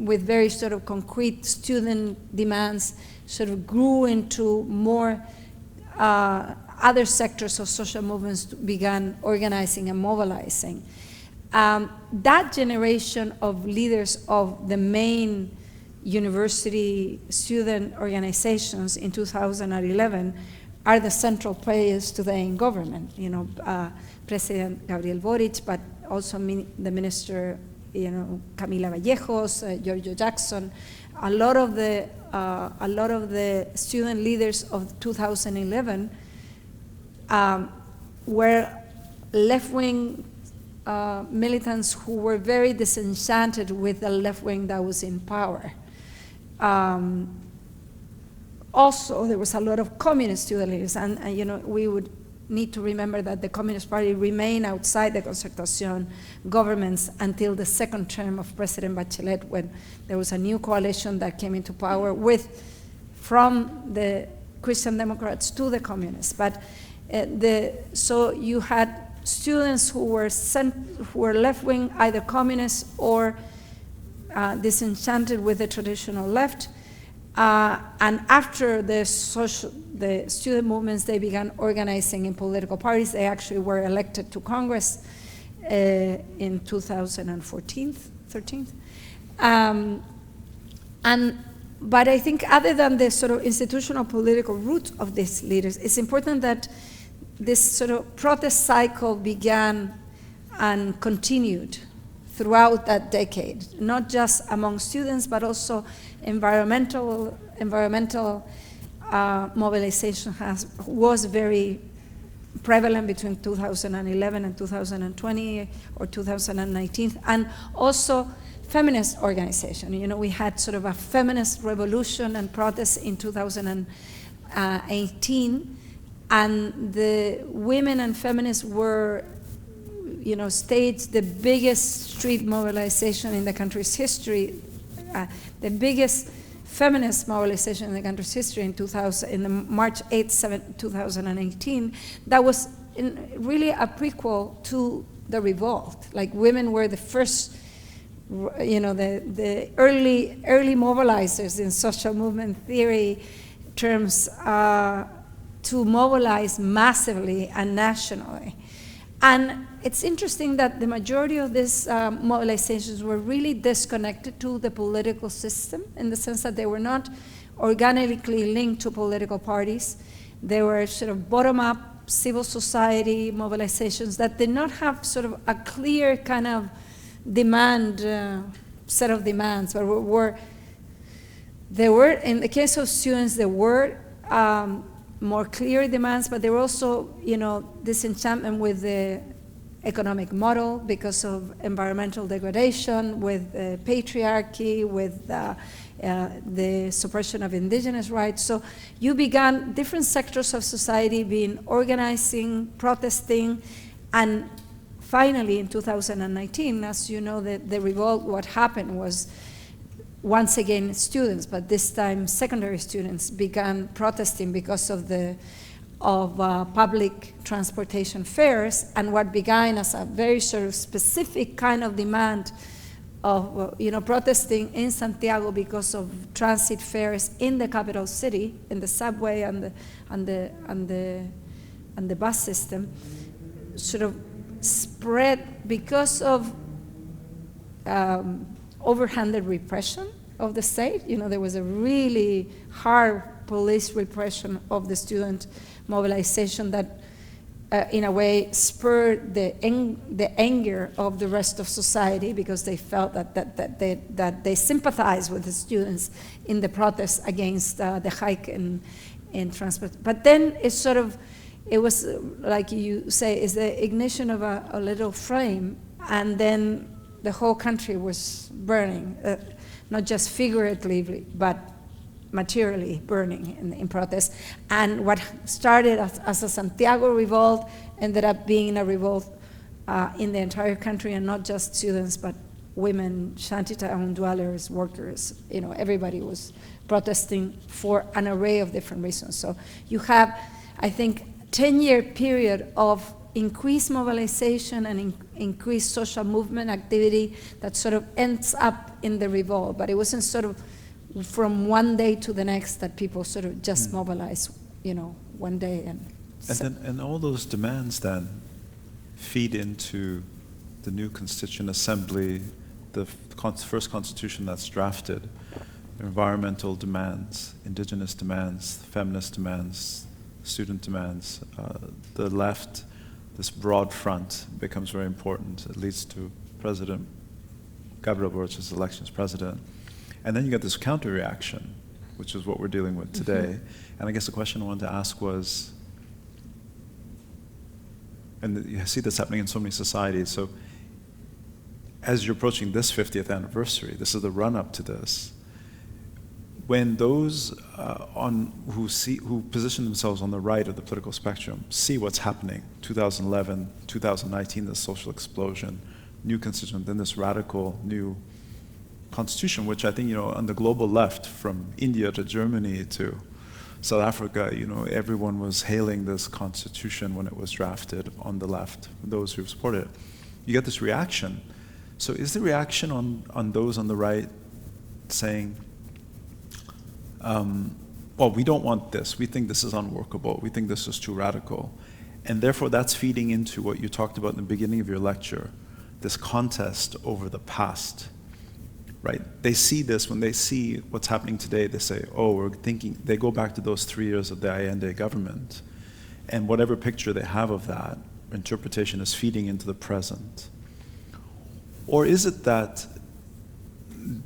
with very sort of concrete student demands sort of grew into more other sectors of social movements began organizing and mobilizing. That generation of leaders of the main university student organizations in 2011 are the central players today in government. You know, President Gabriel Boric, but also the minister, you know, Camila Vallejos, Giorgio Jackson. A lot of the student leaders of 2011 were left-wing militants who were very disenchanted with the left wing that was in power. Also, there was a lot of communist student leaders, and you know, we would need to remember that the Communist Party remained outside the Concertación governments until the second term of President Bachelet, when there was a new coalition that came into power from the Christian Democrats to the communists. But so you had students who were left-wing, either communists or disenchanted with the traditional left. And after the student movements, they began organizing in political parties. They actually were elected to Congress in 2014, 13. But I think other than the sort of institutional political root of these leaders, it's important that this sort of protest cycle began and continued throughout that decade, not just among students, but also environmental mobilization was very prevalent between 2011 and 2020 or 2019, and also feminist organization. You know, we had sort of a feminist revolution and protest in 2018, and the women and feminists were, you know, staged the biggest street mobilization in the country's history, the biggest feminist mobilization in the country's history in March 8, 2018. That was really a prequel to the revolt. Like, women were the first, you know, the early mobilizers in social movement theory terms to mobilize massively and nationally. And it's interesting that the majority of these mobilizations were really disconnected to the political system, in the sense that they were not organically linked to political parties. They were sort of bottom-up civil society mobilizations that did not have sort of a clear kind of demand, set of demands, but there were, in the case of students, there were more clear demands, but there were also, disenchantment with the economic model because of environmental degradation, with patriarchy, with the suppression of indigenous rights. So you began different sectors of society being organizing, protesting, and finally in 2019, as you know, the revolt, what happened was, once again, students, but this time secondary students, began protesting because of public transportation fares, and what began as a very sort of specific kind of demand of protesting in Santiago because of transit fares in the capital city, in the subway and the bus system, sort of spread because of overhanded repression of the state. There was a really hard police repression of the student mobilization that, in a way, spurred the anger of the rest of society, because they felt that they sympathized with the students in the protests against the hike in transport. But then it was, like you say, is the ignition of a little flame, and then the whole country was burning, not just figuratively, but materially burning in protest. And what started as a Santiago revolt ended up being a revolt in the entire country, and not just students, but women, shantytown dwellers, workers. Everybody was protesting for an array of different reasons. So you have, I think, 10-year period of increased mobilization and increased social movement activity that sort of ends up in the revolt. But it wasn't sort of from one day to the next that people sort of just mobilize, one day. And all those demands then feed into the new Constituent Assembly, the first constitution that's drafted, environmental demands, indigenous demands, feminist demands, student demands. The left, this broad front, becomes very important. It leads to President Gabriel Boric's election as president. And then you get this counter-reaction, which is what we're dealing with today. Mm-hmm. And I guess the question I wanted to ask was, and you see this happening in so many societies, so as you're approaching this 50th anniversary, this is the run-up to this, when those who position themselves on the right of the political spectrum see what's happening, 2011, 2019, the social explosion, new constitution, then this radical new constitution, which I think, on the global left, from India to Germany to South Africa, everyone was hailing this constitution when it was drafted on the left, those who supported it. You get this reaction. So is the reaction on those on the right saying, well, we don't want this, we think this is unworkable, we think this is too radical, and therefore that's feeding into what you talked about in the beginning of your lecture, this contest over the past, right? They see this, when they see what's happening today, they say, they go back to those 3 years of the Allende government, and whatever picture they have of that interpretation is feeding into the present. Or is it that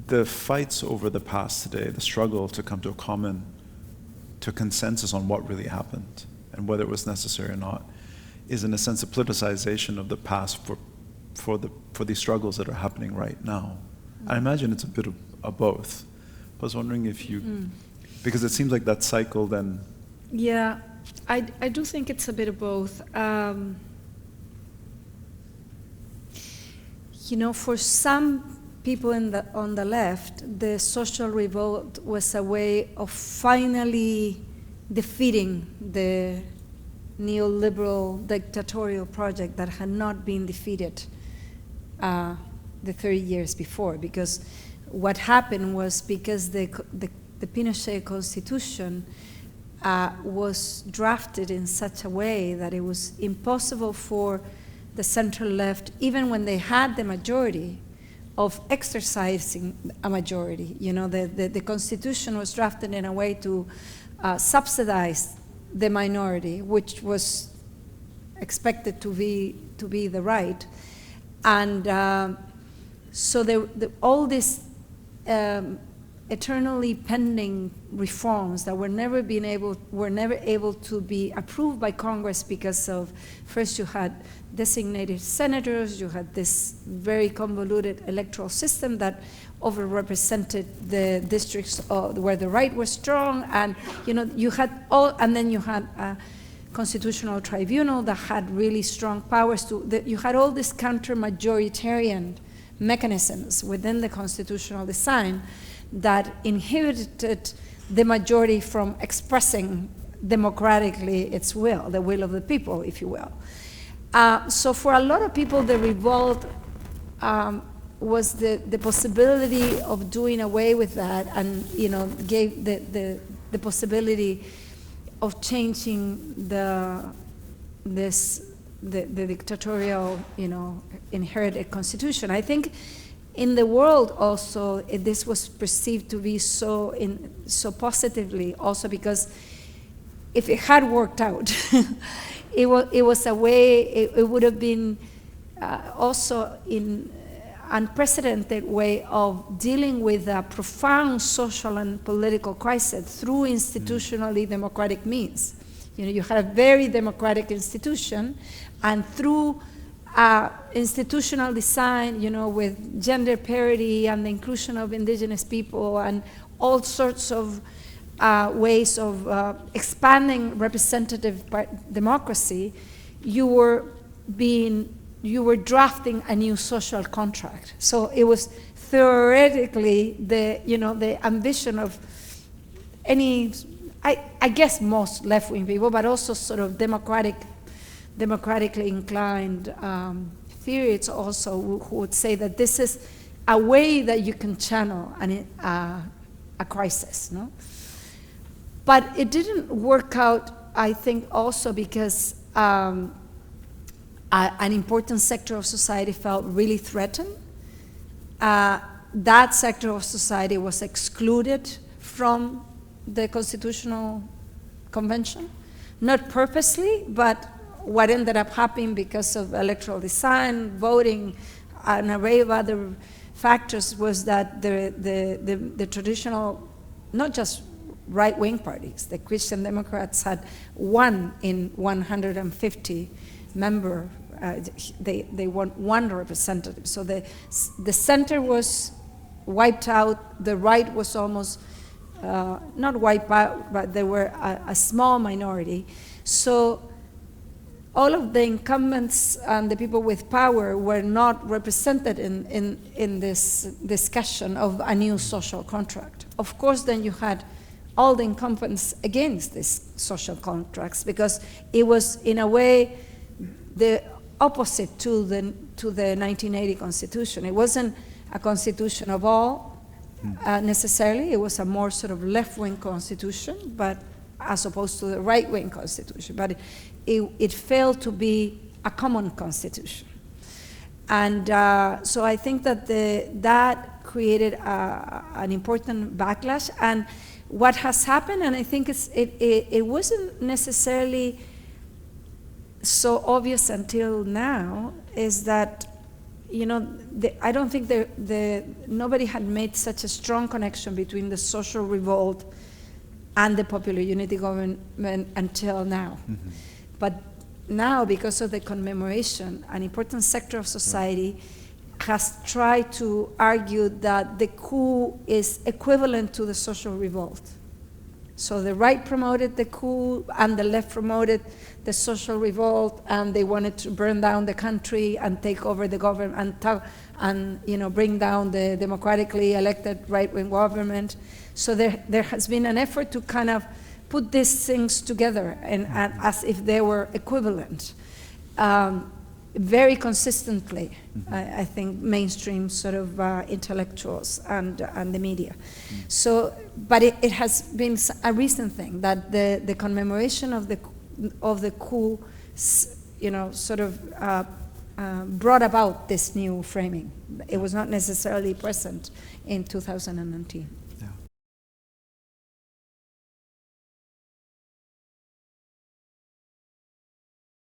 the fights over the past today, the struggle to come to consensus on what really happened and whether it was necessary or not, is in a sense a politicization of the past for these struggles that are happening right now? I imagine it's a bit of both. I was wondering if you, because it seems like that cycle then. Yeah, I do think it's a bit of both. For some people on the left, the social revolt was a way of finally defeating the neoliberal dictatorial project that had not been defeated the 30 years before. Because what happened was, because the Pinochet Constitution was drafted in such a way that it was impossible for the center left, even when they had the majority, of exercising a majority. You know, the Constitution was drafted in a way to subsidize the minority, which was expected to be the right. And so all these eternally pending reforms that were never able to be approved by Congress because of, first you had designated senators, you had this very convoluted electoral system that overrepresented the districts where the right was strong, and you had and then you had a constitutional tribunal that had really strong powers you had all these counter-majoritarian mechanisms within the constitutional design that inhibited the majority from expressing democratically its will, the will of the people, if you will. So for a lot of people, the revolt was the possibility of doing away with that, and gave the possibility of changing the dictatorial, inherited constitution. I think in the world also, this was perceived to be so positively also because if it had worked out, it was a way, it would have been also in unprecedented way of dealing with a profound social and political crisis through institutionally democratic means. You had a very democratic institution, and through institutional design, with gender parity and the inclusion of indigenous people and all sorts of ways of expanding representative democracy, you were drafting a new social contract. So it was theoretically the ambition of any, I guess most left-wing people, but also sort of democratically inclined theorists also who would say that this is a way that you can channel a crisis, no? But it didn't work out, I think, also because an important sector of society felt really threatened. That sector of society was excluded from the Constitutional Convention, not purposely, but what ended up happening because of electoral design, voting, an array of other factors was that the traditional, not just right-wing parties, the Christian Democrats had one in 150 member, they want one representative. So the center was wiped out, the right was almost, not wiped out, but they were a small minority. So all of the incumbents and the people with power were not represented in this discussion of a new social contract. Of course, then you had all the incumbents against these social contracts because it was, in a way, the opposite to the 1980 Constitution. It wasn't a constitution of all necessarily. It was a more sort of left-wing constitution, but as opposed to the right-wing constitution. But it failed to be a common constitution. And so I think that that created an important backlash. And what has happened, and I think it wasn't necessarily so obvious until now, is that I don't think nobody had made such a strong connection between the social revolt and the popular unity government until now. Mm-hmm. But now, because of the commemoration, an important sector of society has tried to argue that the coup is equivalent to the social revolt. So the right promoted the coup and the left promoted the social revolt, and they wanted to burn down the country and take over the government and bring down the democratically elected right-wing government. So there has been an effort to kind of put these things together and as if they were equivalent. Very consistently, I think, mainstream sort of intellectuals and the media. So, but it has been a recent thing that the commemoration of the coup, sort of brought about this new framing. It was not necessarily present in 2019.